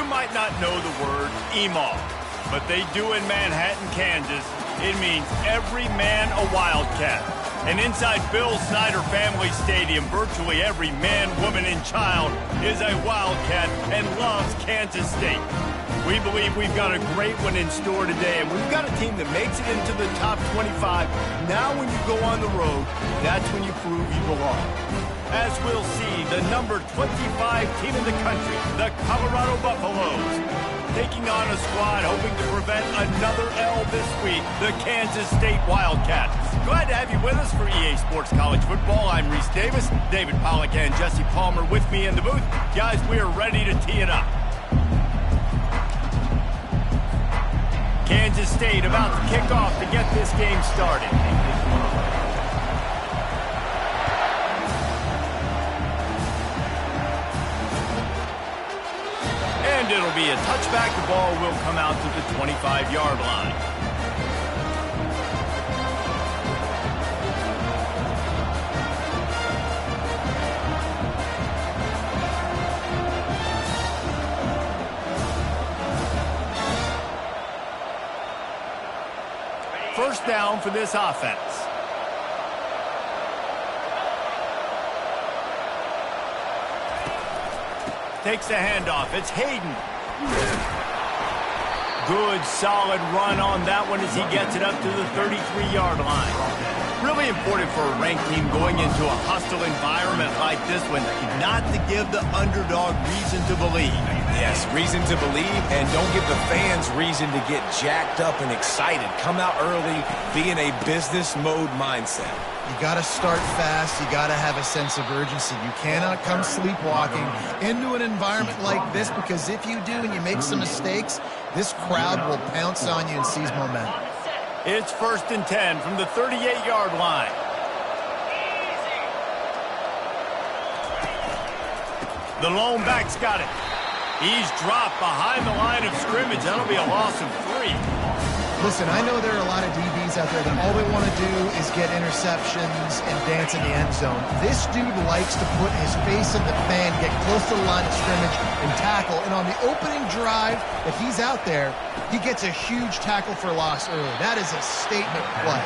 might not know the word EMAW, but they do in Manhattan, Kansas. It means every man a Wildcat. And inside Bill Snyder Family Stadium, virtually every man, woman, and child is a Wildcat and loves Kansas State. We believe we've got a great one in store today, and we've got a team that makes it into the top 25. Now when you go on the road, that's when you prove you belong. As we'll see, the number 25 team in the country, the Colorado Buffaloes, taking on a squad hoping to prevent another L this week, the Kansas State Wildcats. Glad to have you with us for EA Sports College Football. I'm Reese Davis, David Pollack and Jesse Palmer with me in the booth. Guys, we are ready to tee it up. Kansas State about to kick off to get this game started. And it'll be a touchback. The ball will come out to the 25-yard line. First down for this offense. Takes the handoff. It's Hayden. Good, solid run on that one as he gets it up to the 33-yard line. Really important for a ranked team going into a hostile environment like this one, not to give the underdog reason to believe. Yes, reason to believe, and don't give the fans reason to get jacked up and excited. Come out early, be in a business mode mindset. You got to start fast. You got to have a sense of urgency. You cannot come sleepwalking into an environment like this, because if you do and you make some mistakes, this crowd will pounce on you and seize momentum. It's 1st and 10 from the 38-yard line. The lone back's got it. He's dropped behind the line of scrimmage. That'll be a loss of 3. Listen, I know there are a lot of DBs out there that all they want to do is get interceptions and dance in the end zone. This dude likes to put his face in the fan, get close to the line of scrimmage, and tackle. And on the opening drive that he's out there, he gets a huge tackle for loss early. That is a statement play.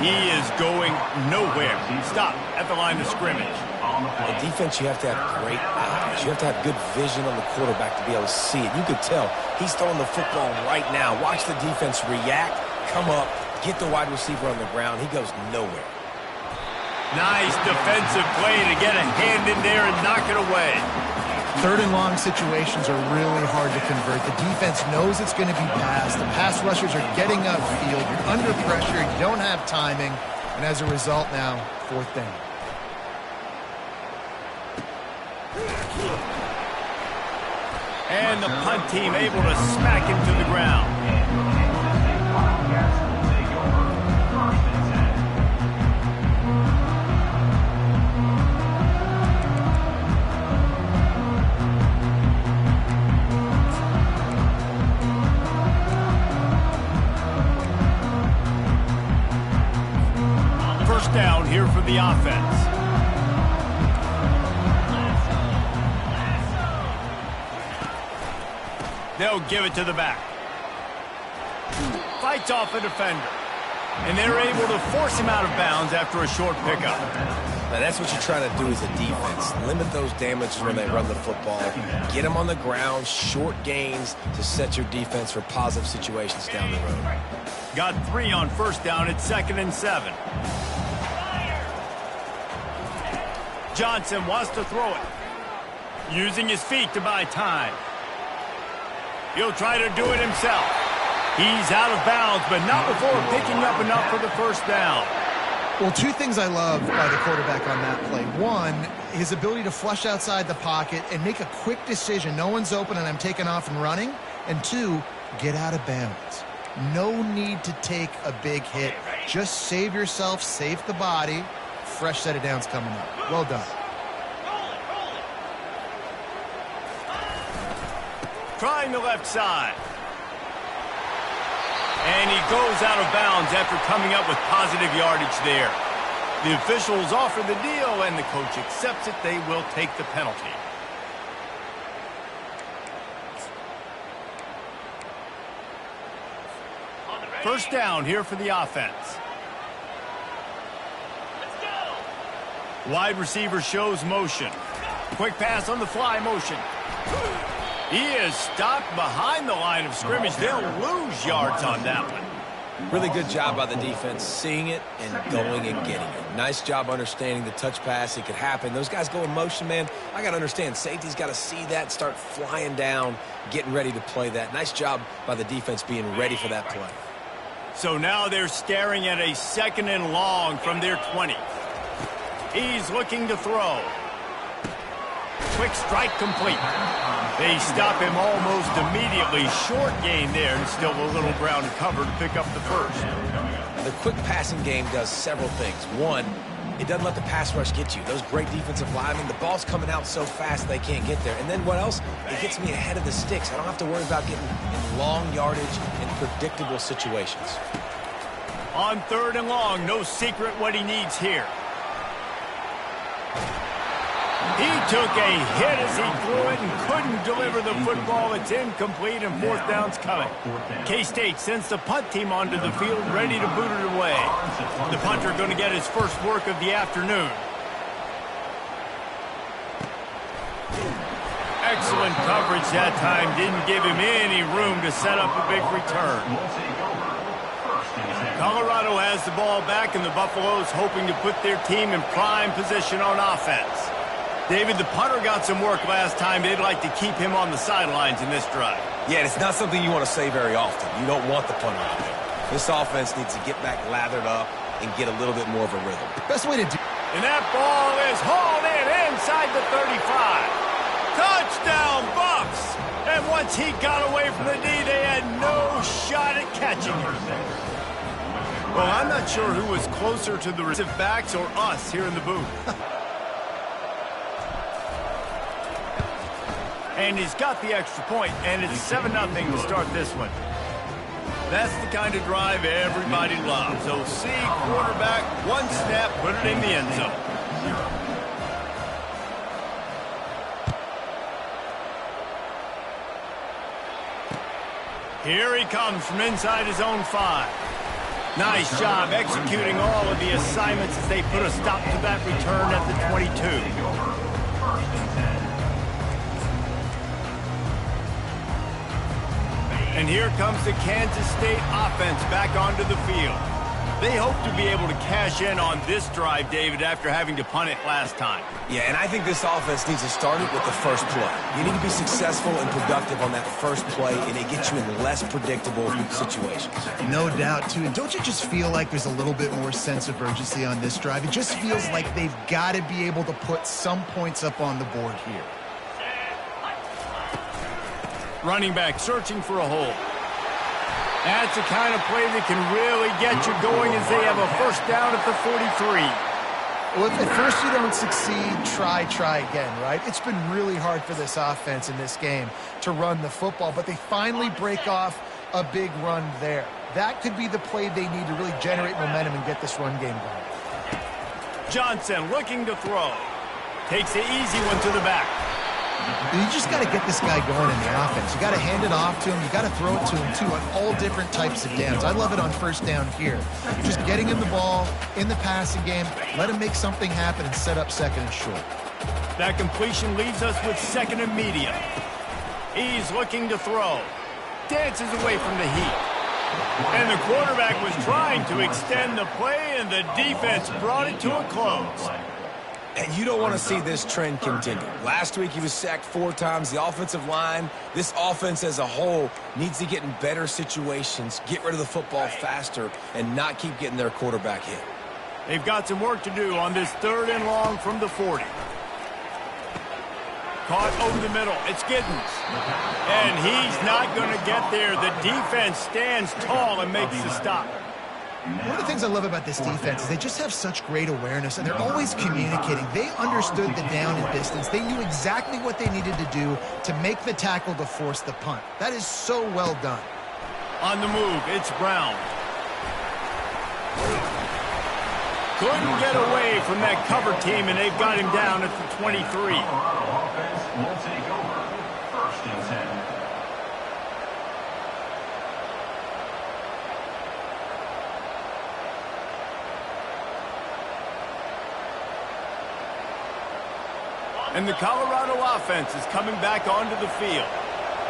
He is going nowhere. Stop at the line of scrimmage. On defense, you have to have great eyes. You have to have good vision on the quarterback to be able to see it. You could tell he's throwing the football right now. Watch the defense react, come up, get the wide receiver on the ground. He goes nowhere. Nice defensive play to get a hand in there and knock it away. 3rd and long situations are really hard to convert. The defense knows it's going to be passed. The pass rushers are getting upfield. You're under pressure. You don't have timing. And as a result now, 4th down. And the punt team able to smack him to the ground. First down here for the offense. They'll give it to the back. Fights off a defender. And they're able to force him out of bounds after a short pickup. Now that's what you're trying to do as a defense. Limit those damages when they run the football. Get them on the ground, short gains to set your defense for positive situations down the road. Got 3 on first down. It's 2nd and 7. Johnson wants to throw it. Using his feet to buy time. He'll try to do it himself. He's out of bounds, but not before picking up enough for the first down. Well, 2 things I love by the quarterback on that play. 1, his ability to flush outside the pocket and make a quick decision. No one's open and I'm taking off and running. And 2, get out of bounds. No need to take a big hit. Just save yourself, save the body. Fresh set of downs coming up. Well done. Trying the left side. And he goes out of bounds after coming up with positive yardage there. The officials offer the deal, and the coach accepts it. They will take the penalty. First down here for the offense. Wide receiver shows motion. Quick pass on the fly motion. He is stopped behind the line of scrimmage. They'll lose yards on that one. Really good job by the defense, seeing it and going and getting it. Nice job understanding the touch pass. It could happen. Those guys go in motion, man. I got to understand, safety's got to see that, start flying down, getting ready to play that. Nice job by the defense being ready for that play. So now they're staring at a 2nd and long from their 20. He's looking to throw. Quick strike complete. They stop him almost immediately. Short gain there, and still a little ground cover to pick up the first. The quick passing game does several things. One, it doesn't let the pass rush get you. Those great defensive linemen, the ball's coming out so fast they can't get there. And then what else? It gets me ahead of the sticks. I don't have to worry about getting in long yardage and predictable situations. On 3rd and long, no secret what he needs here. He took a hit as he threw it and couldn't deliver the football. It's incomplete and 4th down's coming. K-State sends the punt team onto the field ready to boot it away. The punter going to get his first work of the afternoon. Excellent coverage that time. Didn't give him any room to set up a big return. Colorado has the ball back, and the Buffaloes hoping to put their team in prime position on offense. David, the punter got some work last time. They'd like to keep him on the sidelines in this drive. Yeah, it's not something you want to say very often. You don't want the punter out there. This offense needs to get back lathered up and get a little bit more of a rhythm. Best way to do. And that ball is hauled in inside the 35. Touchdown, Buffs! And once he got away from the knee, they had no shot at catching him. Well, I'm not sure who was closer to the receive backs or us here in the booth. And he's got the extra point, and it's 7-0 to start this one. That's the kind of drive everybody loves. OC, quarterback, one snap, put it in the end zone. Here he comes from inside his own 5. Nice job executing all of the assignments as they put a stop to that return at the 22. And here comes the Kansas State offense back onto the field. They hope to be able to cash in on this drive, David, after having to punt it last time. Yeah, and I think this offense needs to start it with the first play. You need to be successful and productive on that first play, and it gets you in less predictable situations. No doubt, too. And don't you just feel like there's a little bit more sense of urgency on this drive? It just feels like they've got to be able to put some points up on the board here. Running back searching for a hole. That's the kind of play that can really get you going as they have a first down at the 43. Well, if at first you don't succeed, try again, right? It's been really hard for this offense in this game to run the football, but they finally break off a big run there. That could be the play they need to really generate momentum and get this run game going. Johnson looking to throw. Takes the easy one to the back. You just got to get this guy going in the offense. You got to hand it off to him. You got to throw it to him, too, on all different types of downs. I love it on first down here. Just getting him the ball in the passing game, let him make something happen and set up 2nd and short. That completion leaves us with 2nd and medium. He's looking to throw. Dances away from the heat. And the quarterback was trying to extend the play, and the defense brought it to a close. And you don't want to see this trend continue. Last week, he was sacked 4 times. The offensive line, this offense as a whole, needs to get in better situations, get rid of the football faster, and not keep getting their quarterback hit. They've got some work to do on this 3rd and long from the 40. Caught over the middle. It's Giddens. And he's not going to get there. The defense stands tall and makes the stop. One of the things I love about this defense is they just have such great awareness, and they're always communicating. They understood the down and distance. They knew exactly what they needed to do to make the tackle to force the punt. That is so well done. On the move, it's Brown. Couldn't get away from that cover team, and they've got him down at the 23. Offense will take over 1st and 10. And the Colorado offense is coming back onto the field.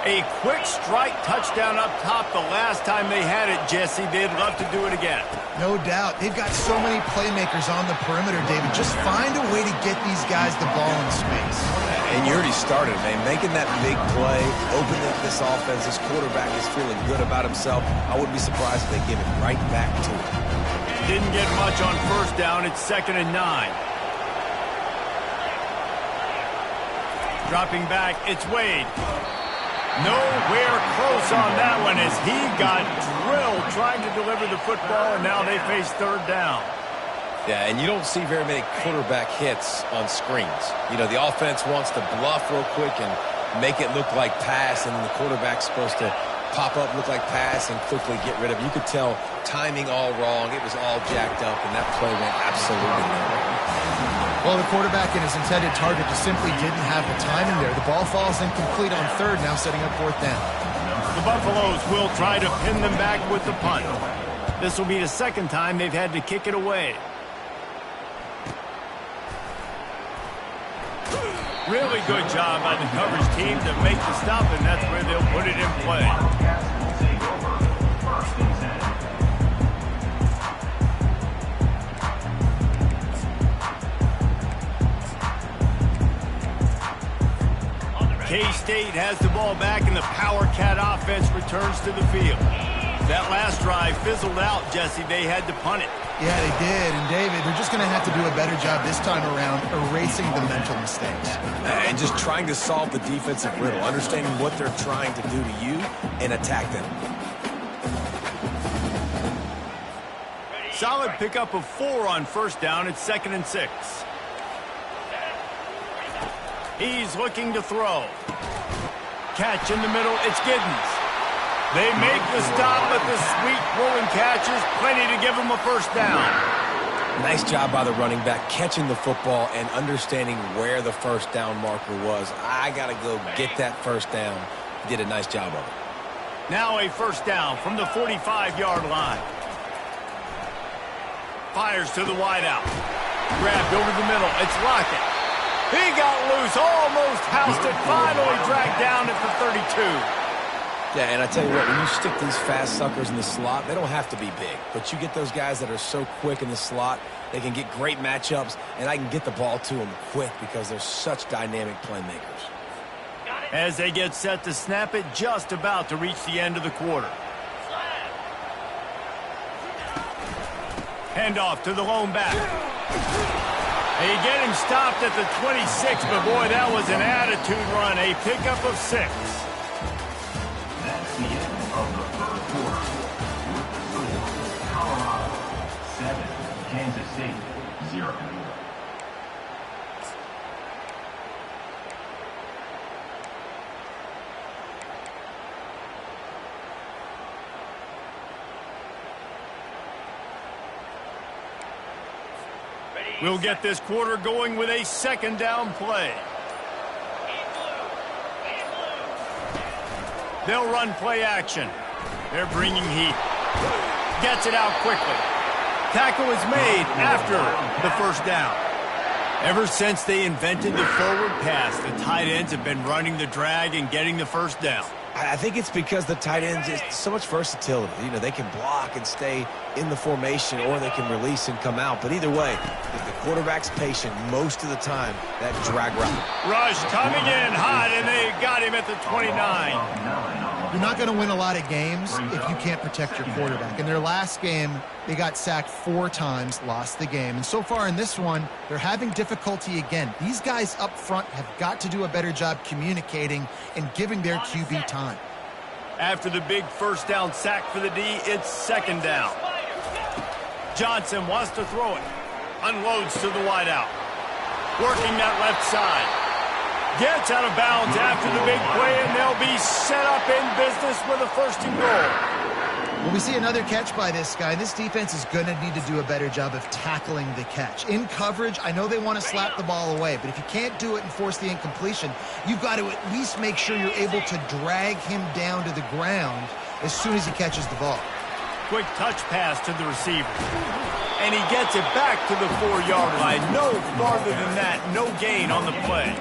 A quick strike touchdown up top the last time they had it, Jesse. They'd love to do it again. No doubt. They've got so many playmakers on the perimeter, David. Just find a way to get these guys the ball in space. And you already started, man. Making that big play, opening up this offense. This quarterback is feeling good about himself. I wouldn't be surprised if they give it right back to him. Didn't get much on first down. It's 2nd and 9. Dropping back, it's Wade. Nowhere close on that one as he got drilled trying to deliver the football, and now they face 3rd down. Yeah, and you don't see very many quarterback hits on screens. You know, the offense wants to bluff real quick and make it look like pass, and then the quarterback's supposed to pop up, look like pass, and quickly get rid of it. You could tell timing all wrong. It was all jacked up, and that play went absolutely nowhere. Well, the quarterback and his intended target just simply didn't have the timing there. The ball falls incomplete on 3rd, now setting up 4th down. The Buffaloes will try to pin them back with the punt. This will be the 2nd time they've had to kick it away. Really good job by the coverage team to make the stop, and that's where they'll put it in play. K-State has the ball back, and the Power Cat offense returns to the field. That last drive fizzled out, Jesse. They had to punt it. Yeah, they did. And, David, they're just going to have to do a better job this time around erasing the mental mistakes. And just trying to solve the defensive riddle, understanding what they're trying to do to you and attack them. Solid pickup of 4 on first down. It's 2nd and 6. He's looking to throw. Catch in the middle. It's Giddens. They make the stop, but the sweet rolling catch is plenty to give him a first down. Nice job by the running back, catching the football and understanding where the first down marker was. I got to go get that first down. He did a nice job of it. Now a first down from the 45-yard line. Fires to the wideout. Grabbed over the middle. It's Lockett. He got loose, almost housed it, finally dragged down at the 32. Yeah, and I tell you what, when you stick these fast suckers in the slot, they don't have to be big. But you get those guys that are so quick in the slot, they can get great matchups, and I can get the ball to them quick because they're such dynamic playmakers. As they get set to snap it, just about to reach the end of the quarter. Handoff to the lone back. They get him stopped at the 26, but boy, that was an attitude run. A pickup of 6. That's the end of the 3rd quarter. Colorado 7, Kansas State 0. We'll get this quarter going with a 2nd down play. They'll run play action. They're bringing heat. Gets it out quickly. Tackle is made after the first down. Ever since they invented the forward pass, the tight ends have been running the drag and getting the first down. I think it's because the tight ends, it's so much versatility. You know, they can block and stay in the formation, or they can release and come out. But either way, if the quarterback's patient most of the time, that drag route. Rush coming in hot, and they got him at the 29. You're not going to win a lot of games if you can't protect your quarterback. In their last game, they got sacked 4 times, lost the game. And so far in this one, they're having difficulty again. These guys up front have got to do a better job communicating and giving their QB time. After the big first down sack for the D, it's 2nd down. Johnson wants to throw it. Unloads to the wideout. Working that left side. Gets out of bounds after the big play, and they'll be set up in business with a 1st and goal. Well, we see another catch by this guy. This defense is going to need to do a better job of tackling the catch. In coverage, I know they want to slap the ball away, but if you can't do it and force the incompletion, you've got to at least make sure you're able to drag him down to the ground as soon as he catches the ball. Quick touch pass to the receiver. and he gets it back to the 4-yard line. No farther than that, no gain on the play.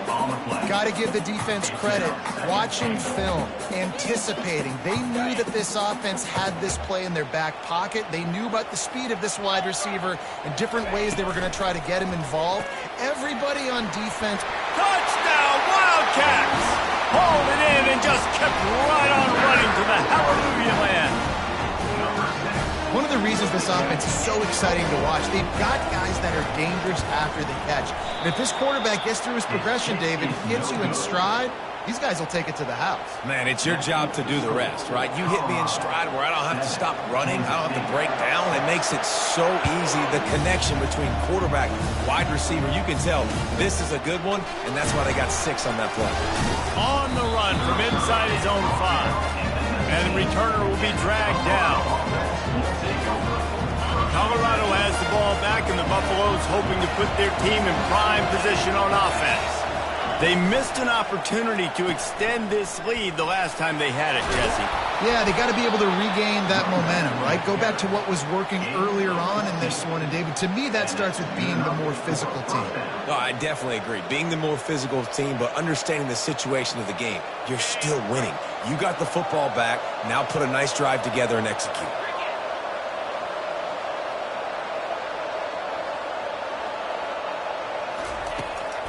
Got to give the defense credit. Watching film, anticipating. They knew that this offense had this play in their back pocket. They knew about the speed of this wide receiver and different ways they were going to try to get him involved. Everybody on defense. Touchdown, Wildcats! Hauled it in and just kept right on running to the hallelujah land. One of the reasons this offense is so exciting to watch, they've got guys that are dangerous after the catch. And if this quarterback gets through his progression, David, hits you in stride, these guys will take it to the house. Man, it's your job to do the rest, right? You hit me in stride where I don't have to stop running. I don't have to break down. It makes it so easy. The connection between quarterback, wide receiver, you can tell this is a good one, and that's why they got 6 on that play. On the run from inside his own 5. And the returner will be dragged down. Colorado has the ball back, and the Buffaloes hoping to put their team in prime position on offense. They missed an opportunity to extend this lead the last time they had it, Jesse. Yeah, they got to be able to regain that momentum, right? Go back to what was working earlier on in this one. And, David, to me, that starts with being the more physical team. No, I definitely agree. Being the more physical team, but understanding the situation of the game. You're still winning. You got the football back. Now put a nice drive together and execute.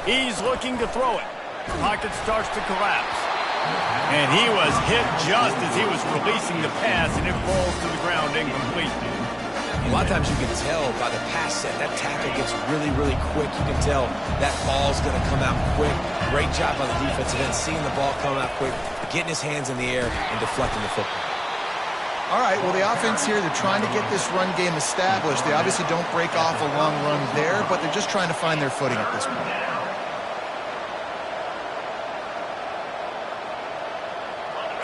He's looking to throw it. Pocket starts to collapse. And he was hit just as he was releasing the pass, and it falls to the ground incomplete. A lot of times you can tell by the pass set, that tackle gets really, really quick. You can tell that ball's going to come out quick. Great job on the defensive end, seeing the ball come out quick, getting his hands in the air, and deflecting the football. All right, well, the offense here, they're trying to get this run game established. They obviously don't break off a long run there, but they're just trying to find their footing at this point.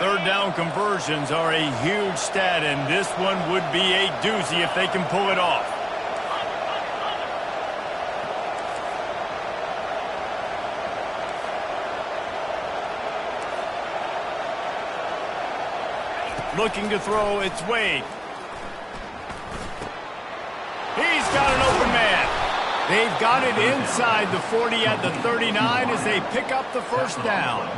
Third down conversions are a huge stat, and this one would be a doozy if they can pull it off. Looking to throw, it's Wade. He's got an open man. They've got it inside the 40 at the 39 as they pick up the first down.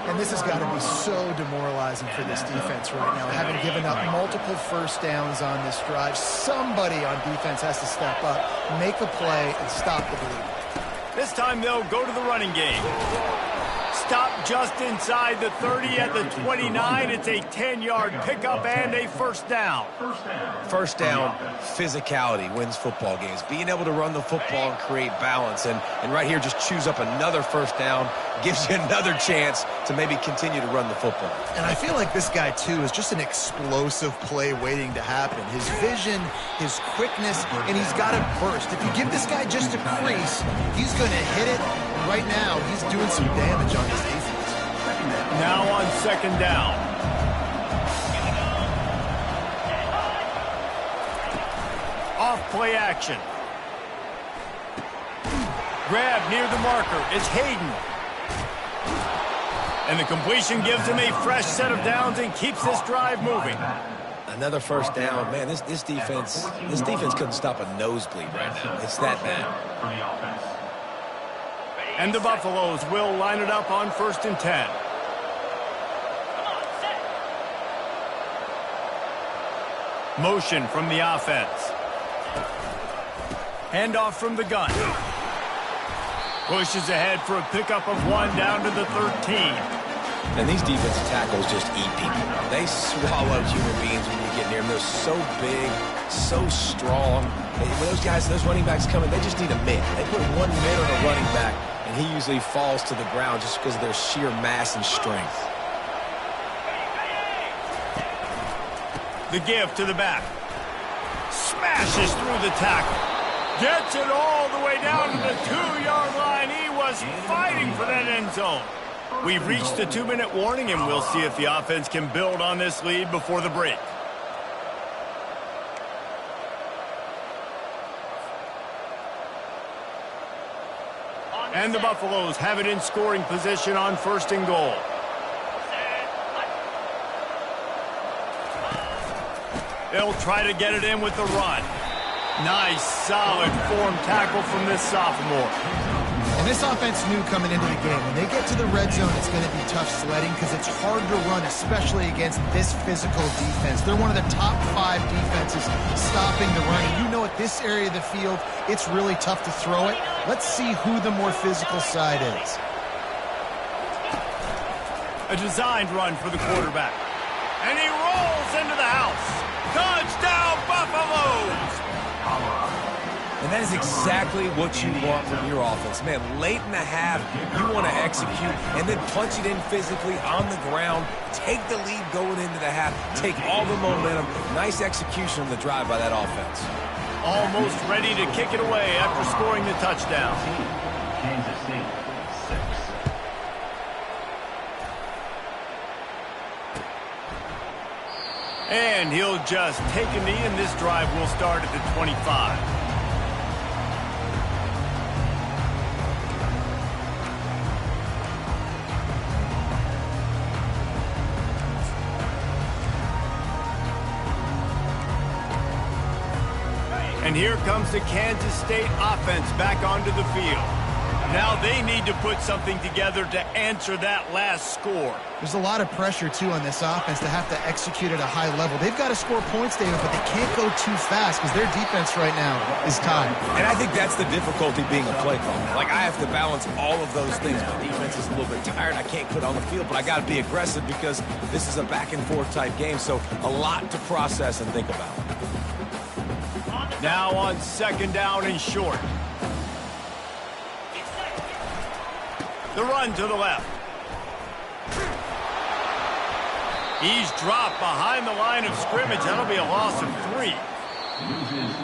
And this has got to be so demoralizing for this defense right now, having given up multiple first downs on this drive. Somebody on defense has to step up, make a play, and stop the bleeding. This time they'll go to the running game. Stop just inside the 30 at the 29. It's a 10-yard pickup and a first down. First down, physicality wins football games. Being able to run the football and create balance. And right here, just choose up another first down, gives you another chance to maybe continue to run the football. And I feel like this guy, too, is just an explosive play waiting to happen. His vision, his quickness, and he's got to burst. If you give this guy just a crease, he's going to hit it. Right now, he's doing some damage on this defense. Now on second down. Off play action. Grab near the marker. It's Hayden. And the completion gives him a fresh set of downs and keeps this drive moving. Another first down. Man, this defense couldn't stop a nosebleed right now. It's that bad. And the Buffaloes will line it up on 1st and 10. Motion from the offense. Handoff from the gun. Pushes ahead for a pickup of 1 down to the 13. And these defensive tackles just eat people. They swallow human beings when you get near them. They're so big, so strong. When those guys, those running backs come in, they just need a mid. They put 1 mid on a running back, and he usually falls to the ground just because of their sheer mass and strength. The give to the back. Smashes through the tackle. Gets it all the way down to the 2-yard line. He was fighting for that end zone. We've reached the 2-minute warning, and we'll see if the offense can build on this lead before the break. And the Buffaloes have it in scoring position on 1st and goal. They'll try to get it in with the run. Nice, solid form tackle from this sophomore. And this offense knew coming into the game, when they get to the red zone, it's going to be tough sledding because it's hard to run, especially against this physical defense. They're one of the top 5 defenses stopping the run. And you know, at this area of the field, it's really tough to throw it. Let's see who the more physical side is. A designed run for the quarterback. And he rolls into the house. Touchdown, Buffaloes! And that is exactly what you want from your offense. Man, late in the half, you want to execute and then punch it in physically on the ground, take the lead going into the half, take all the momentum. Nice execution on the drive by that offense. Almost ready to kick it away after scoring the touchdown. Kansas City, 6. And he'll just take a knee, and this drive will start at the 25. And here comes the Kansas State offense back onto the field. Now they need to put something together to answer that last score. There's a lot of pressure, too, on this offense to have to execute at a high level. They've got to score points, David, but they can't go too fast because their defense right now is tired. And I think that's the difficulty being a play caller. Like, I have to balance all of those things. My defense is a little bit tired. I can't quit on the field, but I got to be aggressive because this is a back-and-forth type game, so a lot to process and think about. Now on second down and short. The run to the left. He's dropped behind the line of scrimmage. That'll be a loss of 3.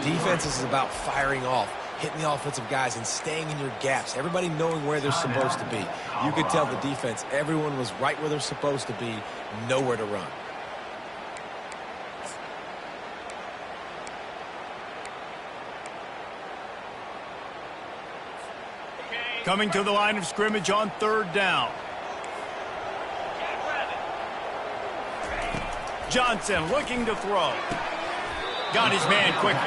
Defense is about firing off, hitting the offensive guys and staying in your gaps. Everybody knowing where they're supposed to be. You could tell the defense, everyone was right where they're supposed to be, nowhere to run. Coming to the line of scrimmage on third down. Johnson looking to throw. Got his man quickly.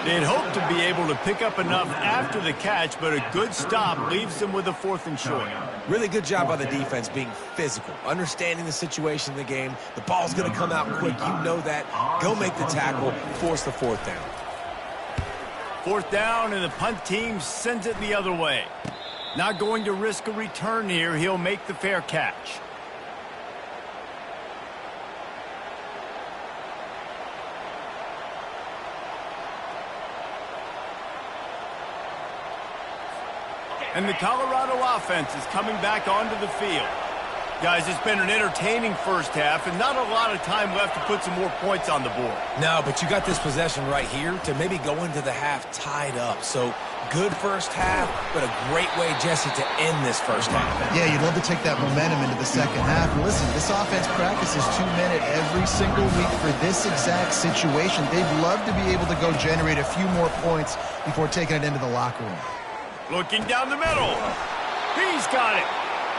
They'd hoped to be able to pick up enough after the catch, but a good stop leaves them with a 4th and short. Really good job by the defense being physical, understanding the situation in the game. The ball's going to come out quick. You know that. Go make the tackle, force the 4th down. 4th down, and the punt team sends it the other way. Not going to risk a return here. He'll make the fair catch. And the Colorado offense is coming back onto the field. Guys, it's been an entertaining first half and not a lot of time left to put some more points on the board. No, but you got this possession right here to maybe go into the half tied up. So good first half, but a great way, Jesse, to end this first half. Yeah, you'd love to take that momentum into the second half. And listen, this offense practices 2-minute every single week for this exact situation. They'd love to be able to go generate a few more points before taking it into the locker room. Looking down the middle. He's got it.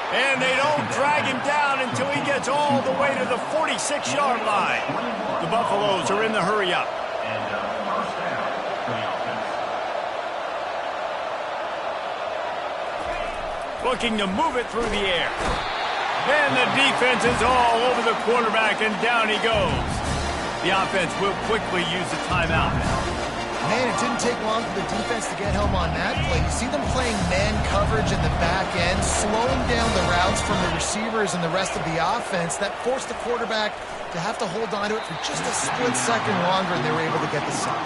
And they don't drag him down until he gets all the way to the 46-yard line. The Buffaloes are in the hurry-up. And first down for the offense. Looking to move it through the air. And the defense is all over the quarterback, and down he goes. The offense will quickly use a timeout. Man, it didn't take long for the defense to get home on that play. You see them playing man coverage in the back end, slowing down the routes from the receivers and the rest of the offense. That forced the quarterback to have to hold on to it for just a split second longer, and they were able to get the sack.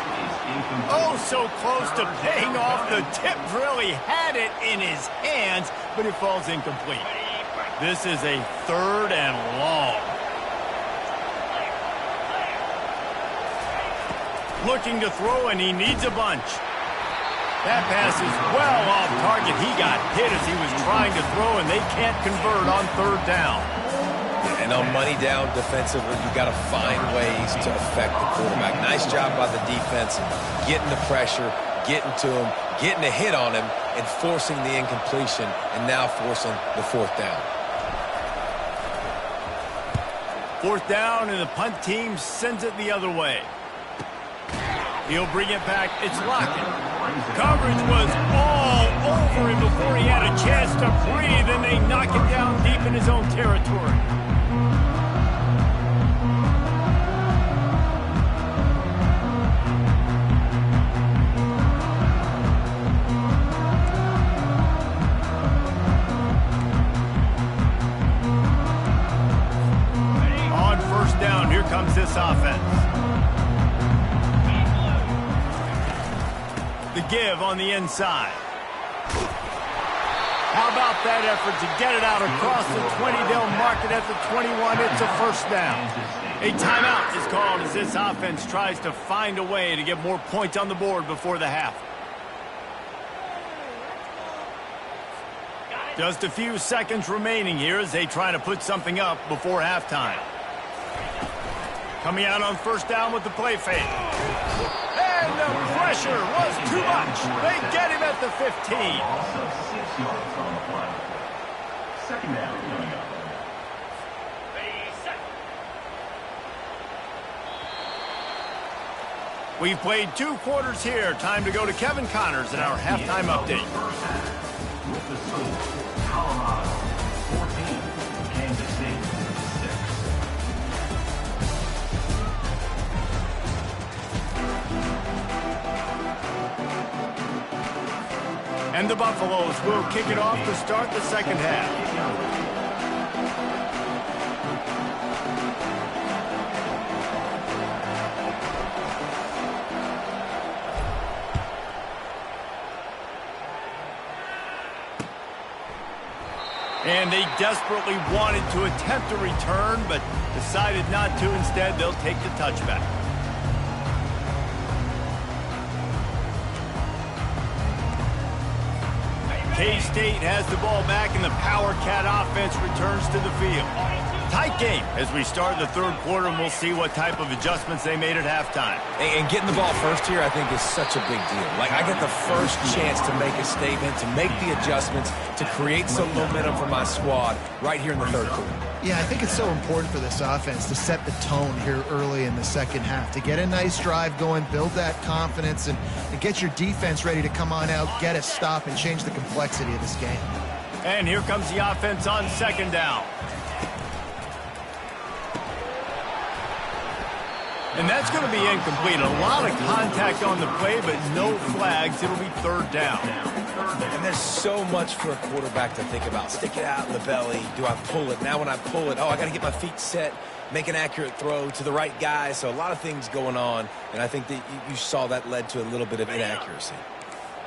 Oh, so close to paying off. The tip really had it in his hands, but it falls incomplete. This is a 3rd and long. Looking to throw, and he needs a bunch. That pass is well off target. He got hit as he was trying to throw, and they can't convert on 3rd down. And on money down defensively, you got to find ways to affect the quarterback. Nice job by the defense, getting the pressure, getting to him, getting a hit on him, and forcing the incompletion, and now forcing the 4th down. 4th down, and the punt team sends it the other way. He'll bring it back. It's Lockett. Coverage was all over him before he had a chance to breathe, and they knock him down deep in his own territory. On first down, here comes this offense. The give on the inside. How about that effort to get it out across the 20? They'll mark it at the 21. It's a first down. A timeout is called as this offense tries to find a way to get more points on the board before the half. Just a few seconds remaining here as they try to put something up before halftime. Coming out on first down with the play fake. And the pressure was too much. They get him at the 15. Also 6 yards on the play. Second down coming up. We've played 2 quarters here. Time to go to Kevin Connors in our halftime update. With the score, Colorado 14, Kansas City 6. And the Buffaloes will kick it off to start the second half. And they desperately wanted to attempt a return, but decided not to. Instead, they'll take the touchback. K-State has the ball back, and the Power Cat offense returns to the field. Tight game as we start the third quarter, and we'll see what type of adjustments they made at halftime. And getting the ball first here, I think, is such a big deal. Like, I get the first chance to make a statement, to make the adjustments, to create some momentum for my squad right here in the third quarter. Yeah, I think it's so important for this offense to set the tone here early in the second half, to get a nice drive going, build that confidence, and get your defense ready to come on out, get a stop, and change the complexity of this game. And here comes the offense on second down. And that's going to be incomplete. A lot of contact on the play, but no flags. It'll be third down. And there's so much for a quarterback to think about. Stick it out in the belly. Do I pull it? Now when I pull it, I got to get my feet set, make an accurate throw to the right guy. So a lot of things going on, and I think that you saw that led to a little bit of inaccuracy.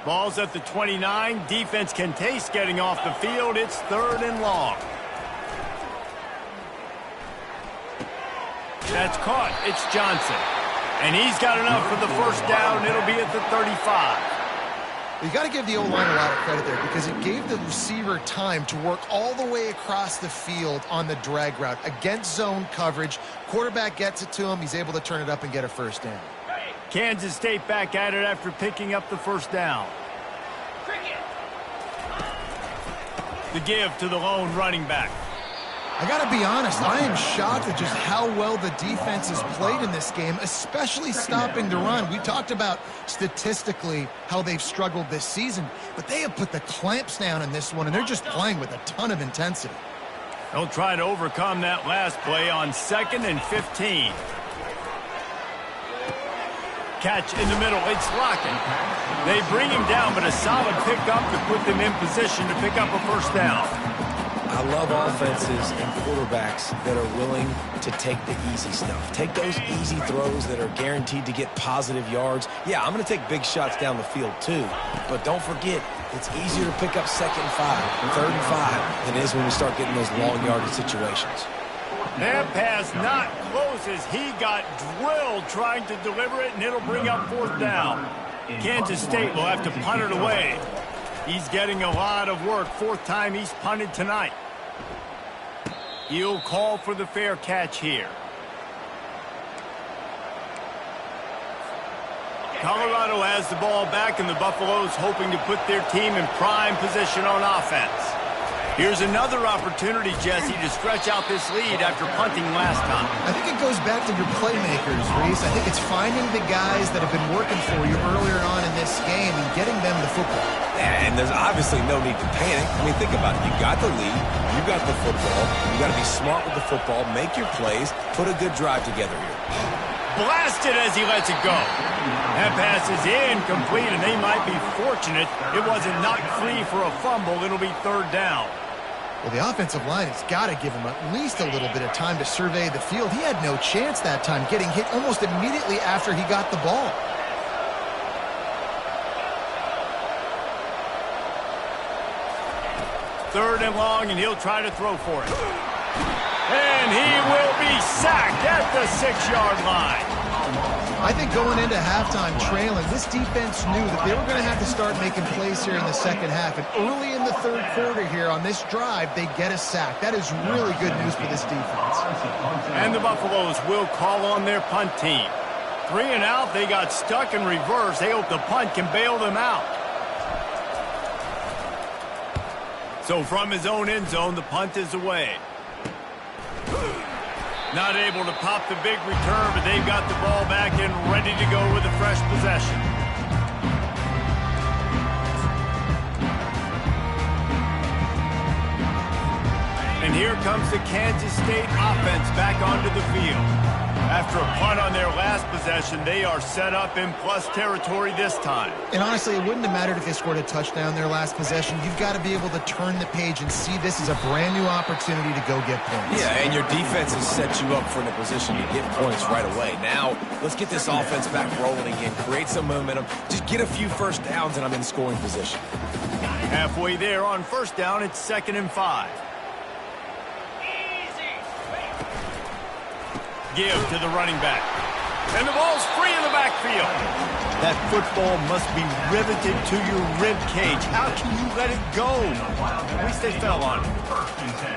Ball's at the 29. Defense can taste getting off the field. It's third and long. That's caught. It's Johnson. And he's got enough for the first down. It'll be at the 35. You got to give the O-line a lot of credit there because it gave the receiver time to work all the way across the field on the drag route against zone coverage. Quarterback gets it to him. He's able to turn it up and get a first down. Kansas State back at it after picking up the first down. The give to the lone running back. I got to be honest, I am shocked at just how well the defense has played in this game, especially stopping the run. We talked about statistically how they've struggled this season, but they have put the clamps down in this one, and they're just playing with a ton of intensity. They'll try to overcome that last play on 2nd and 15. Catch in the middle. It's Lockett. They bring him down, but a solid pickup to put them in position to pick up a first down. I love offenses and quarterbacks that are willing to take the easy stuff. Take those easy throws that are guaranteed to get positive yards. Yeah, I'm going to take big shots down the field too, but don't forget, it's easier to pick up 2nd and 5, 3rd and 5 than it is when we start getting those long yardage situations. That pass not close as he got drilled trying to deliver it, and it'll bring up 4th down. Kansas State will have to punt it away. He's getting a lot of work. 4th time he's punted tonight. He'll call for the fair catch here. Colorado has the ball back, and the Buffaloes hoping to put their team in prime position on offense. Here's another opportunity, Jesse, to stretch out this lead after punting last time. I think it goes back to your playmakers, Reese. I think it's finding the guys that have been working for you earlier on in this game and getting them the football. Yeah, and there's obviously no need to panic. I mean, think about it. You got the lead. You got the football. You got to be smart with the football. Make your plays. Put a good drive together here. Blasted as he lets it go. That pass is incomplete, and they might be fortunate it wasn't knocked free for a fumble. It'll be third down. Well, the offensive line has got to give him at least a little bit of time to survey the field. He had no chance that time, getting hit almost immediately after he got the ball. Third and long, and he'll try to throw for it. And he will be sacked at the 6-yard line. I think going into halftime trailing, this defense knew that they were going to have to start making plays here in the second half. And early in the third quarter here on this drive, they get a sack. That is really good news for this defense. And the Buffaloes will call on their punt team. 3 and out, they got stuck in reverse. They hope the punt can bail them out. So from his own end zone, the punt is away. Not able to pop the big return, but they've got the ball back and ready to go with a fresh possession. And here comes the Kansas State offense back onto the field. After a punt on their last possession, they are set up in plus territory this time. And honestly, it wouldn't have mattered if they scored a touchdown their last possession. You've got to be able to turn the page and see this as a brand new opportunity to go get points. Yeah, and your defense has set you up for in a position to get points right away. Now, let's get this offense back rolling again. Create some momentum. Just get a few first downs, and I'm in scoring position. Halfway there on first down, it's 2nd and 5. Give to the running back. And the ball's free in the backfield. That football must be riveted to your rib cage. How can you let it go? At least they fell on it.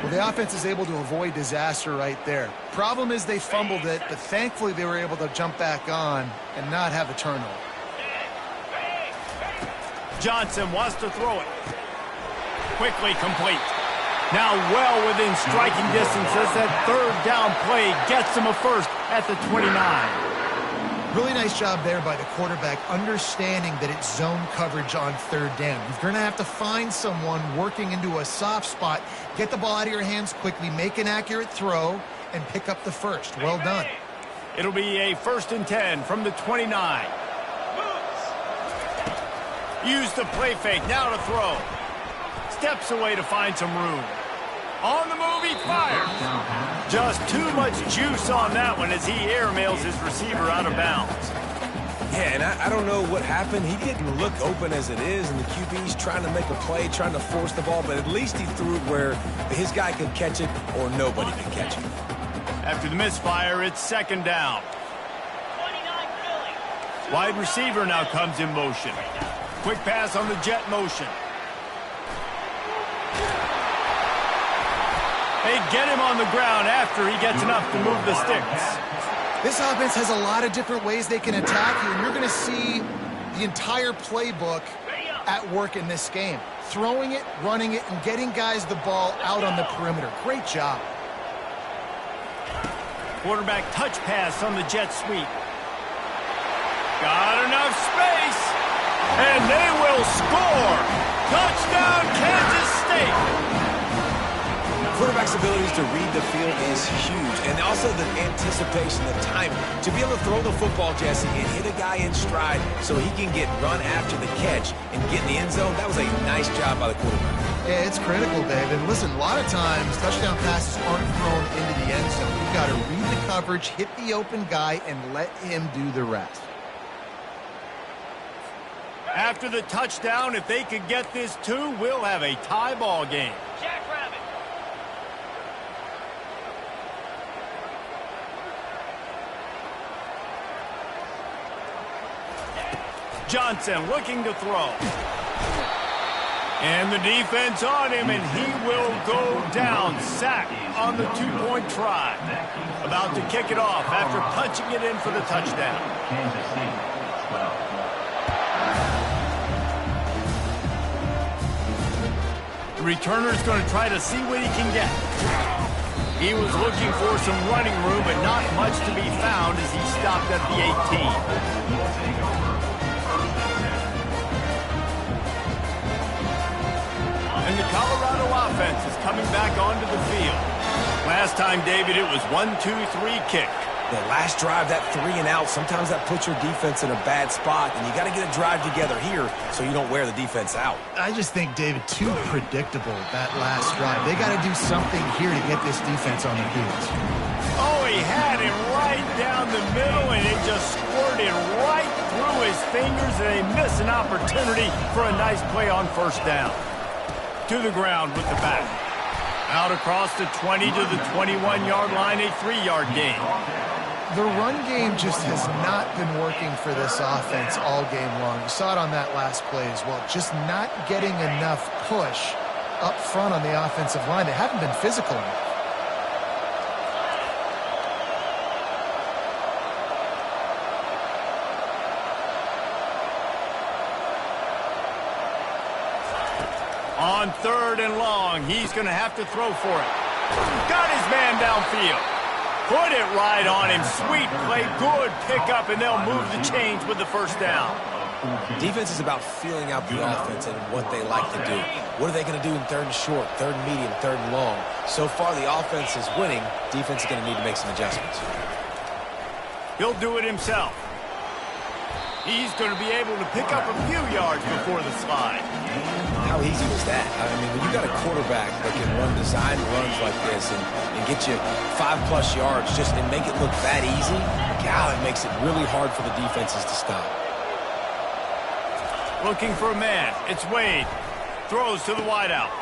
Well, the offense is able to avoid disaster right there. Problem is they fumbled it, but thankfully they were able to jump back on and not have a turnover. Johnson wants to throw it. Quickly complete. Now well within striking distance as that third down play gets him a first at the 29. Really nice job there by the quarterback, understanding that it's zone coverage on third down. You're going to have to find someone working into a soft spot, get the ball out of your hands quickly, make an accurate throw, and pick up the first. Well done. It'll be a 1st and 10 from the 29. Use the play fake, now to throw. Steps away to find some room. On the move, he fires. Just too much juice on that one as he airmails his receiver out of bounds. Yeah, and I don't know what happened. He didn't look open as it is, and the QB's trying to make a play, trying to force the ball, but at least he threw it where his guy could catch it or nobody could catch it. After the misfire, it's 2nd down. Wide receiver now comes in motion. Quick pass on the jet motion. They get him on the ground after he gets enough to move the sticks. This offense has a lot of different ways they can attack you, and you're going to see the entire playbook at work in this game. Throwing it, running it, and getting guys the ball out on the perimeter. Great job. Quarterback touch pass on the jet sweep. Got enough space, and they will score. Touchdown, Kansas State. Quarterback's abilities to read the field is huge, and also the anticipation, the timing. To be able to throw the football, Jesse, and hit a guy in stride so he can get run after the catch and get in the end zone, that was a nice job by the quarterback. Yeah, it's critical, Dave. And listen, a lot of times touchdown passes aren't thrown into the end zone. You've got to read the coverage, hit the open guy, and let him do the rest. After the touchdown, if they could get this too, we'll have a tie ball game. Johnson looking to throw. And the defense on him, and he will go down. Sack on the 2-point try. About to kick it off after punching it in for the touchdown. Kansas City, 12. returner's going to try to see what he can get. He was looking for some running room, but not much to be found as he stopped at the 18. And the Colorado offense is coming back onto the field. Last time, David, it was 1-2-3 kick. The last drive, that 3 and out, sometimes that puts your defense in a bad spot, and you got to get a drive together here so you don't wear the defense out. I just think, David, too predictable, that last drive. They got to do something here to get this defense on their heels. Oh, he had it right down the middle, and it just squirted right through his fingers, and they miss an opportunity for a nice play on first down. To the ground with the back. Out across the 20 to the 21-yard line, a 3-yard gain. The run game just has not been working for this offense all game long. You saw it on that last play as well. Just not getting enough push up front on the offensive line. They haven't been physical enough. On 3rd and long, he's going to have to throw for it. Got his man downfield. Put it right on him. Sweet play, good pickup, and they'll move the chains with the first down. Defense is about feeling out the offense and what they like to do. What are they going to do in 3rd and short, 3rd and medium, 3rd and long? So far, the offense is winning. Defense is going to need to make some adjustments. He'll do it himself. He's going to be able to pick up a few yards before the slide. How easy was that? I mean, when you got a quarterback that can run design runs like this and get you 5+ yards just and make it look that easy, God, it makes it really hard for the defenses to stop. Looking for a man. It's Wade. Throws to the wideout.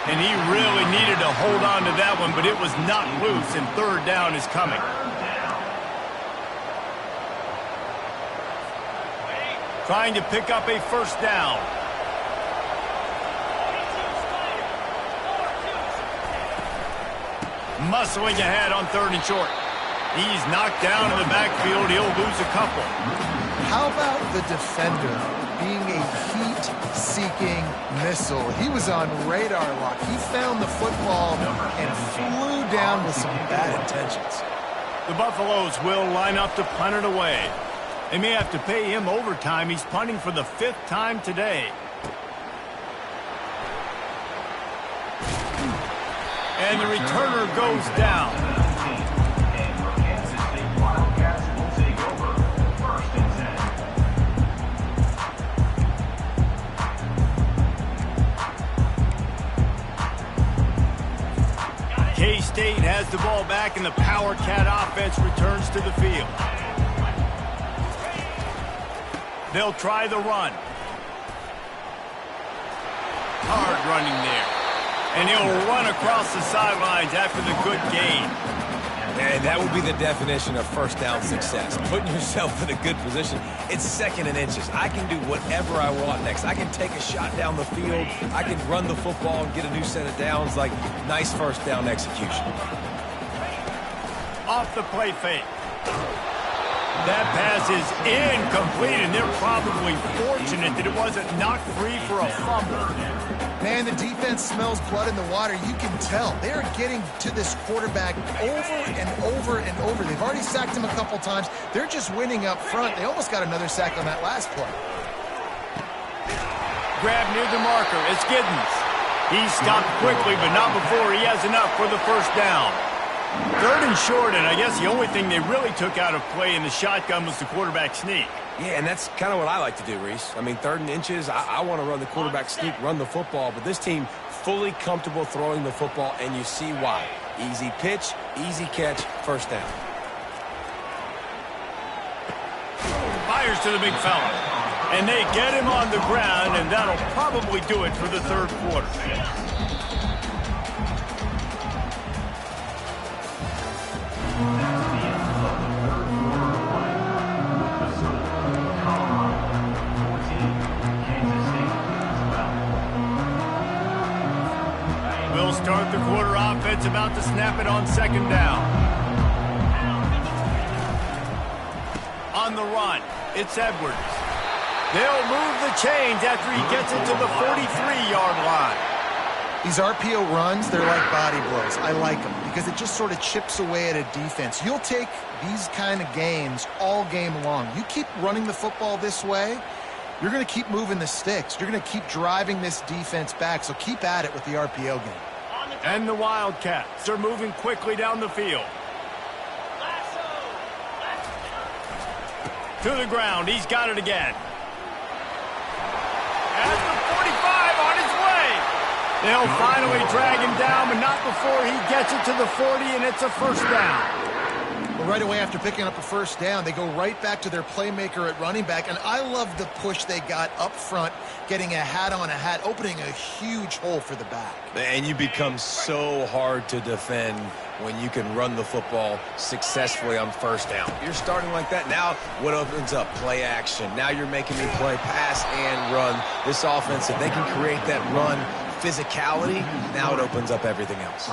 And he really needed to hold on to that one, but it was not loose, and 3rd down is coming. Trying to pick up a first down. Muscling ahead on 3rd and short. He's knocked down in the backfield. He'll lose a couple. How about the defender being a heat-seeking missile? He was on radar lock. He found the football and flew down with some bad intentions. The Buffaloes will line up to punt it away. They may have to pay him overtime. He's punting for the 5th time today. And the returner goes down. K-State has the ball back, and the Power Cat offense returns to the field. They'll try the run. Hard running there. And he'll run across the sidelines after the good gain. And that would be the definition of first down success. Putting yourself in a good position. It's 2nd and inches. I can do whatever I want next. I can take a shot down the field. I can run the football and get a new set of downs. Like, nice first down execution. Off the play fake. That pass is incomplete, and they're probably fortunate that it wasn't knocked free for a fumble. Man, the defense smells blood in the water. You can tell. They're getting to this quarterback over and over and over. They've already sacked him a couple times. They're just winning up front. They almost got another sack on that last play. Grab near the marker. It's Giddens. He stopped quickly, but not before he has enough for the first down. 3rd and short, and I guess the only thing they really took out of play in the shotgun was the quarterback sneak. Yeah, and that's kind of what I like to do, Reese. I mean, 3rd and inches, I want to run the quarterback sneak, run the football, but this team fully comfortable throwing the football, and you see why. Easy pitch, easy catch, first down. Fires to the big fella. And they get him on the ground, and that'll probably do it for the 3rd quarter. We'll start the quarter offense, about to snap it on 2nd down. On the run, it's Edwards. They'll move the chains after he gets it to the 43-yard line. These RPO runs, they're like body blows. I like them because it just sort of chips away at a defense. You'll take these kind of games all game long. You keep running the football this way, you're going to keep moving the sticks. You're going to keep driving this defense back, so keep at it with the RPO game. And the Wildcats are moving quickly down the field. To the ground, he's got it again. At the 45, on his way. They'll finally drag him down, but not before he gets it to the 40, and it's a first down. But right away after picking up a first down, they go right back to their playmaker at running back, and I love the push they got up front, getting a hat on a hat, opening a huge hole for the back. And you become so hard to defend when you can run the football successfully on first down. You're starting like that. Now what opens up? Play action. Now you're making me play pass and run. This offense, if they can create that run physicality, now it opens up everything else.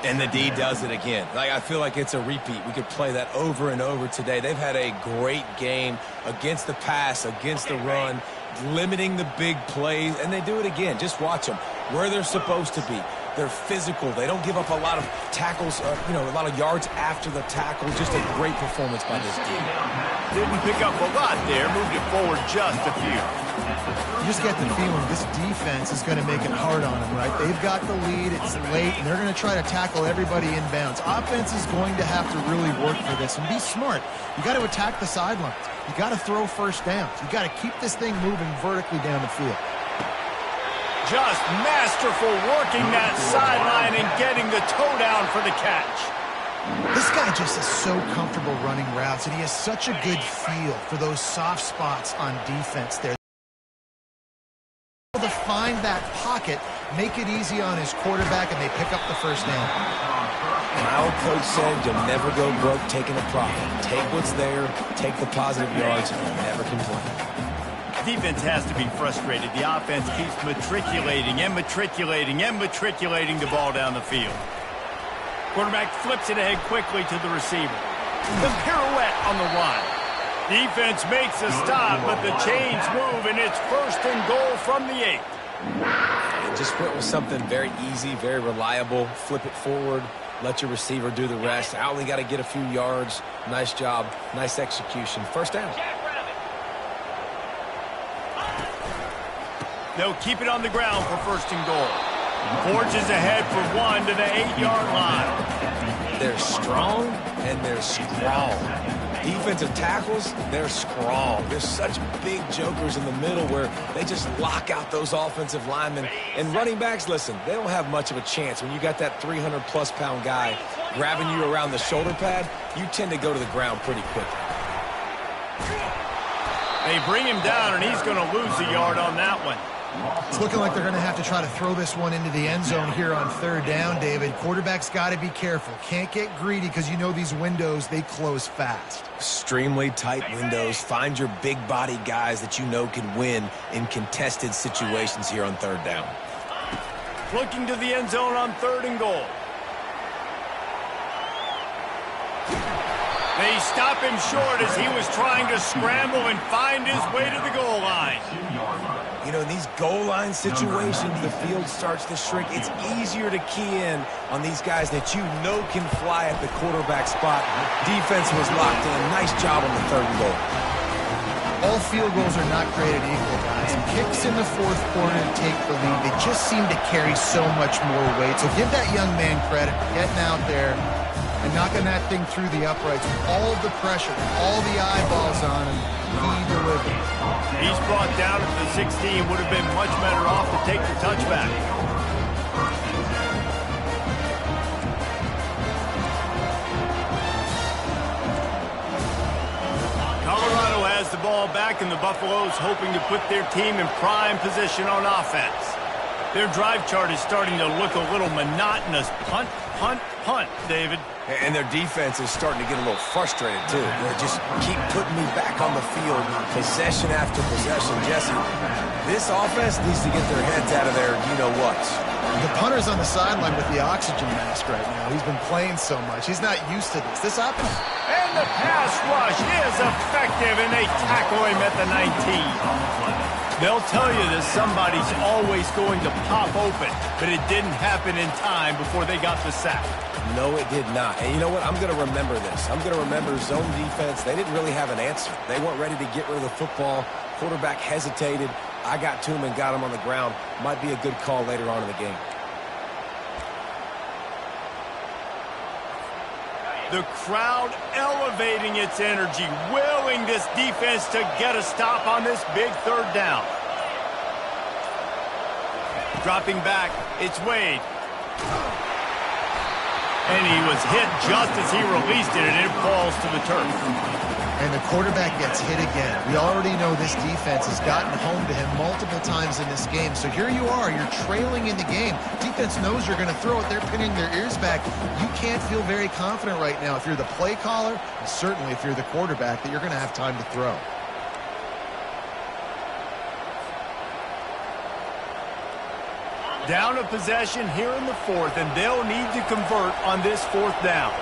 And the D does it again. Like, I feel like it's a repeat. We could play that over and over today. They've had a great game against the pass, against the run, limiting the big plays, and they do it again. Just watch them where they're supposed to be. They're physical. They don't give up a lot of tackles, a lot of yards after the tackle. Just a great performance by this team. Didn't pick up a lot there. Moved it forward just a few. You just get the feeling this defense is going to make it hard on them, right? They've got the lead. It's late, and they're going to try to tackle everybody inbounds. Offense is going to have to really work for this and be smart. You got to attack the sidelines. You got to throw first downs. You got to keep this thing moving vertically down the field. Just masterful working that sideline and getting the toe down for the catch. This guy just is so comfortable running routes, and he has such a good feel for those soft spots on defense there. To find that pocket, make it easy on his quarterback, and they pick up the first down. My old coach said you'll never go broke taking a profit. Take what's there, take the positive yards, and never complain. Defense has to be frustrated. The offense keeps matriculating and matriculating and matriculating the ball down the field. Quarterback flips it ahead quickly to the receiver. The pirouette on the run. Defense makes a stop, but the chains move, and it's first and goal from the 8. And just went with something very easy, very reliable. Flip it forward, let your receiver do the rest. I only got to get a few yards. Nice job, nice execution. First down. They'll keep it on the ground for first and goal. Forges ahead for 1 to the 8-yard line. They're strong and they're strong. Defensive tackles, they're strong. There's such big jokers in the middle where they just lock out those offensive linemen. And running backs, listen, they don't have much of a chance. When you got that 300-plus pound guy grabbing you around the shoulder pad, you tend to go to the ground pretty quickly. They bring him down, and he's going to lose a yard on that one. It's looking like they're going to have to try to throw this one into the end zone here on third down, David. Quarterback's got to be careful. Can't get greedy because you know these windows, they close fast. Extremely tight windows. Find your big body guys that you know can win in contested situations here on third down. Looking to the end zone on third and goal. They stop him short as he was trying to scramble and find his way to the goal line. You know, in these goal line situations, the field starts to shrink. It's easier to key in on these guys that you know can fly at the quarterback spot. Defense was locked in. Nice job on the third and goal. All field goals are not created equal, guys. Kicks in the fourth quarter to take the lead. They just seem to carry so much more weight. So give that young man credit for getting out there and knocking that thing through the uprights with all of the pressure, all the eyeballs on him. He delivered. He's brought down at the 16. Would have been much better off to take the touchback. Colorado has the ball back, and the Buffaloes hoping to put their team in prime position on offense. Their drive chart is starting to look a little monotonous. Punt, punt, punt, David. And their defense is starting to get a little frustrated, too. They just keep putting me back on the field, possession after possession. Jesse, this offense needs to get their heads out of their you-know-whats. The punter's on the sideline with the oxygen mask right now. He's been playing so much. He's not used to this. This offense. And And the pass rush is effective, and they tackle him at the 19. They'll tell you that somebody's always going to pop open, but it didn't happen in time before they got the sack. No, it did not. And you know what? I'm going to remember this. I'm going to remember zone defense. They didn't really have an answer. They weren't ready to get rid of the football. Quarterback hesitated. I got to him and got him on the ground. Might be a good call later on in the game. The crowd elevating its energy, willing this defense to get a stop on this big third down. Dropping back, it's Wade. And he was hit just as he released it, and it falls to the turf. And the quarterback gets hit again. We already know this defense has gotten home to him multiple times in this game. So here you are, you're trailing in the game. Defense knows you're going to throw it. They're pinning their ears back. You can't feel very confident right now if you're the play caller, and certainly if you're the quarterback, that you're going to have time to throw. Down a possession here in the fourth, and they'll need to convert on this fourth down.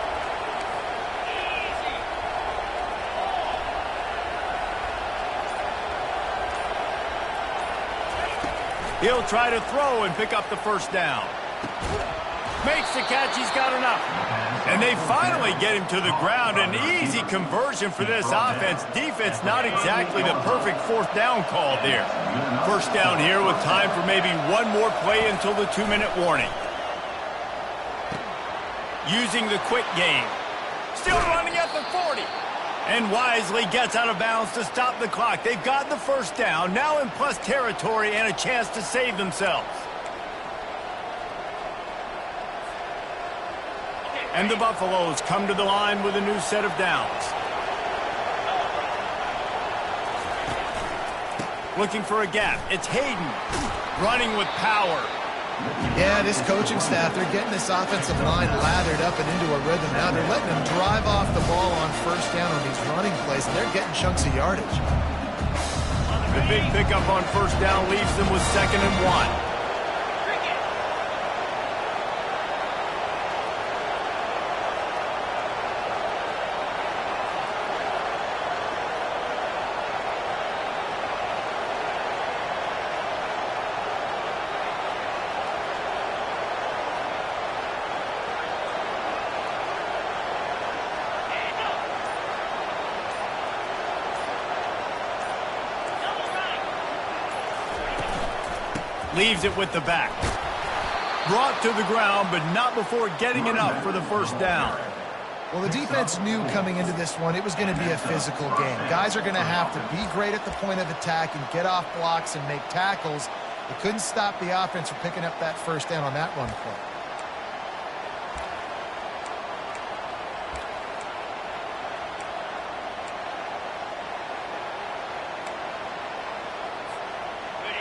He'll try to throw and pick up the first down. Makes the catch. He's got enough. And they finally get him to the ground. An easy conversion for this offense. Defense not exactly the perfect fourth down call there. First down here with time for maybe one more play until the 2-minute warning. Using the quick game. Still running at the 40. And wisely gets out of bounds to stop the clock. They've gotten the first down, now in plus territory and a chance to save themselves. And the Buffaloes come to the line with a new set of downs. Looking for a gap. It's Hayden running with power. Yeah, this coaching staff, they're getting this offensive line lathered up and into a rhythm. Now they're letting them drive off the ball on first down on these running plays, and they're getting chunks of yardage. The big pickup on first down leaves them with 2nd and 1. Leaves it with the back. Brought to the ground, but not before getting enough for the first down. Well, the defense knew coming into this one it was going to be a physical game. Guys are going to have to be great at the point of attack and get off blocks and make tackles. They couldn't stop the offense from picking up that first down on that run play.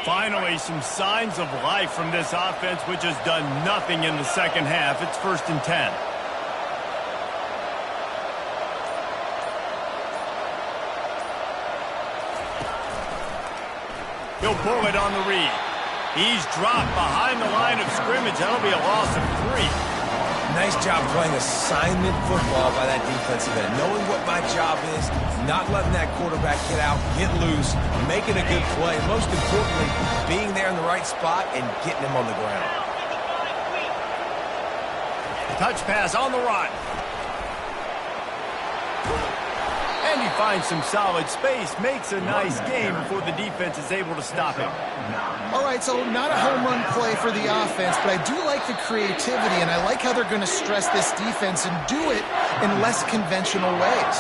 Finally, some signs of life from this offense, which has done nothing in the second half. It's 1st and 10. He'll pull it on the read. He's dropped behind the line of scrimmage. That'll be a loss of 3. Nice job playing assignment football by that defensive end. Knowing what my job is, not letting that quarterback get out, get loose, making a good play. Most importantly, being there in the right spot and getting him on the ground. Touch pass on the run. And he finds some solid space, makes a nice game before the defense is able to stop him. All right, so not a home run play for the offense, but I do like the creativity, and I like how they're going to stress this defense and do it in less conventional ways.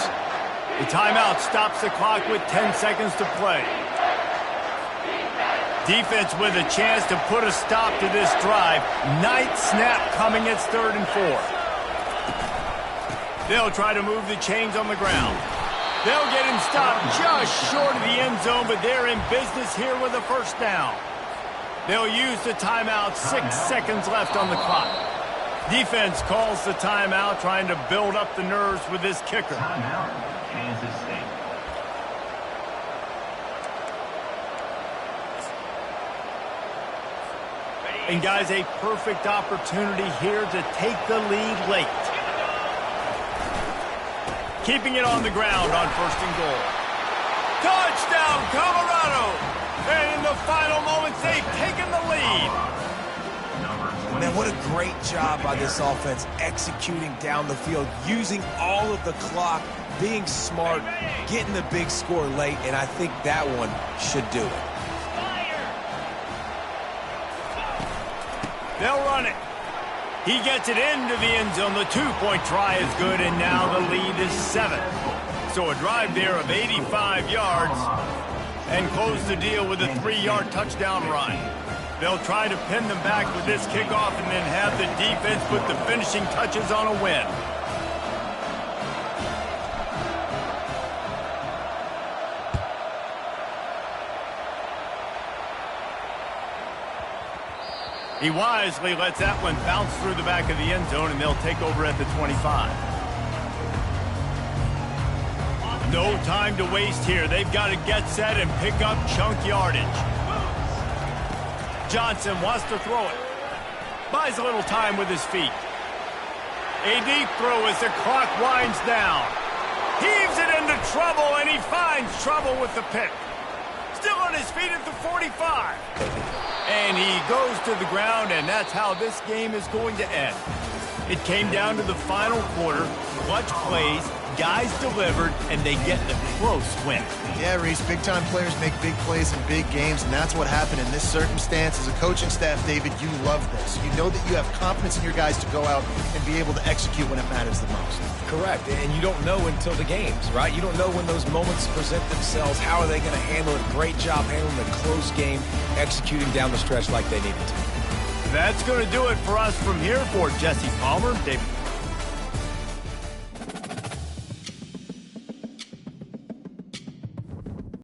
The timeout stops the clock with 10 seconds to play. Defense with a chance to put a stop to this drive. Night snap coming. It's 3rd and 4. They'll try to move the chains on the ground. They'll get him stopped just short of the end zone, but they're in business here with a first down. They'll use the timeout. 6 seconds left on the clock. Defense calls the timeout, trying to build up the nerves with this kicker. Timeout, Kansas State. And guys, a perfect opportunity here to take the lead late. keeping it on the ground on 1st and goal. Touchdown, Colorado! And in the final moments, they've taken the lead. Man, what a great job by this offense executing down the field, using all of the clock, being smart, getting the big score late, and I think that one should do it. They'll run it. He gets it into the end zone. The 2-point try is good, and now the lead is 7. So a drive there of 85 yards and close the deal with a 3-yard touchdown run. They'll try to pin them back with this kickoff and then have the defense put the finishing touches on a win. He wisely lets that one bounce through the back of the end zone, and they'll take over at the 25. No time to waste here. They've got to get set and pick up chunk yardage. Johnson wants to throw it. Buys a little time with his feet. A deep throw as the clock winds down. Heaves it into trouble, and he finds trouble with the pick. Still on his feet at the 45. And he goes to the ground, and that's how this game is going to end. It came down to the final quarter. Clutch plays, guys delivered, and they get the close win. Yeah, Reese, big-time players make big plays in big games, and that's what happened in this circumstance. As a coaching staff, David, you love this. You know that you have confidence in your guys to go out and be able to execute when it matters the most. Correct, and you don't know until the games, right? You don't know when those moments present themselves. How are they going to handle it? Great job handling a close game, executing down the stretch like they needed to. That's going to do it for us from here. For Jesse Palmer, David